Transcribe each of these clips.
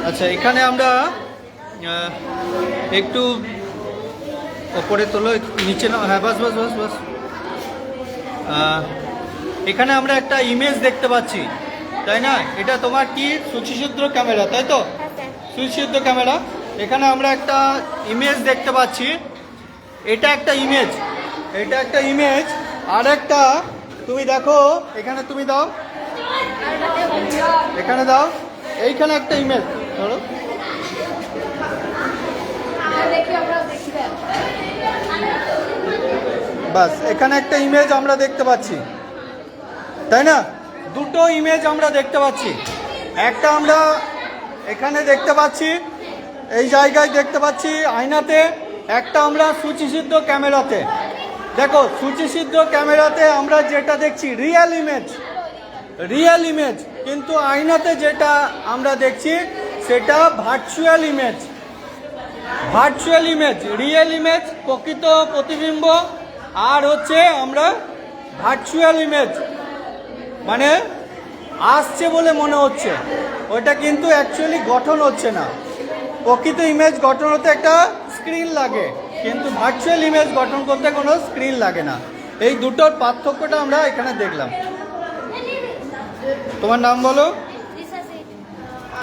আচ্ছা, এখানে আমরা একটু ওপরে তোলো, নিচে না, হ্যাঁ বাস বাস বাস বাস। এখানে আমরা একটা ইমেজ দেখতে পাচ্ছি, তাই না? এটা তোমার কি সূচিসূত্র ক্যামেরা, তাই তো? সূচিসূত্র ক্যামেরা। এখানে আমরা একটা ইমেজ দেখতে পাচ্ছি, এটা একটা ইমেজ, এটা একটা ইমেজ। আর একটা তুমি দেখো, এখানে তুমি দাও, এখানে দাও, এইখানে একটা ইমেজ ধরো। বাস, এখানে একটা ইমেজ আমরা দেখতে পাচ্ছি, তাই না? দুটো ইমেজ আমরা দেখতে পাচ্ছি। একটা আমরা এখানে দেখতে পাচ্ছি, এই জায়গায় দেখতে পাচ্ছি আয়নাতে, একটা আমরা সূচিসিদ্ধ ক্যামেরাতে। দেখো, সূচিসিদ্ধ ক্যামেরাতে আমরা যেটা দেখছি রিয়েল ইমেজ, রিয়েল ইমেজ, কিন্তু আয়নাতে যেটা আমরা দেখছি সেটা virtual image. Virtual image, real image প্রকৃত প্রতিবিম্ব, আর হচ্ছে আমরা ভার্চুয়াল ইমেজ মানে আসছে বলে মনে হচ্ছে, ওইটা কিন্তু অ্যাকচুয়ালি গঠন হচ্ছে না। প্রকৃত ইমেজ গঠন হতে একটা স্ক্রিন লাগে, কিন্তু ভার্চুয়াল ইমেজ গঠন করতে কোনো স্ক্রিন লাগে না। এই দুটোর পার্থক্যটা আমরা এখানে দেখলাম। তোমার নাম বলো,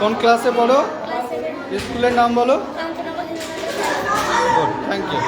কোন ক্লাসে পড়ো, স্কুলের নাম বলো। Thank you.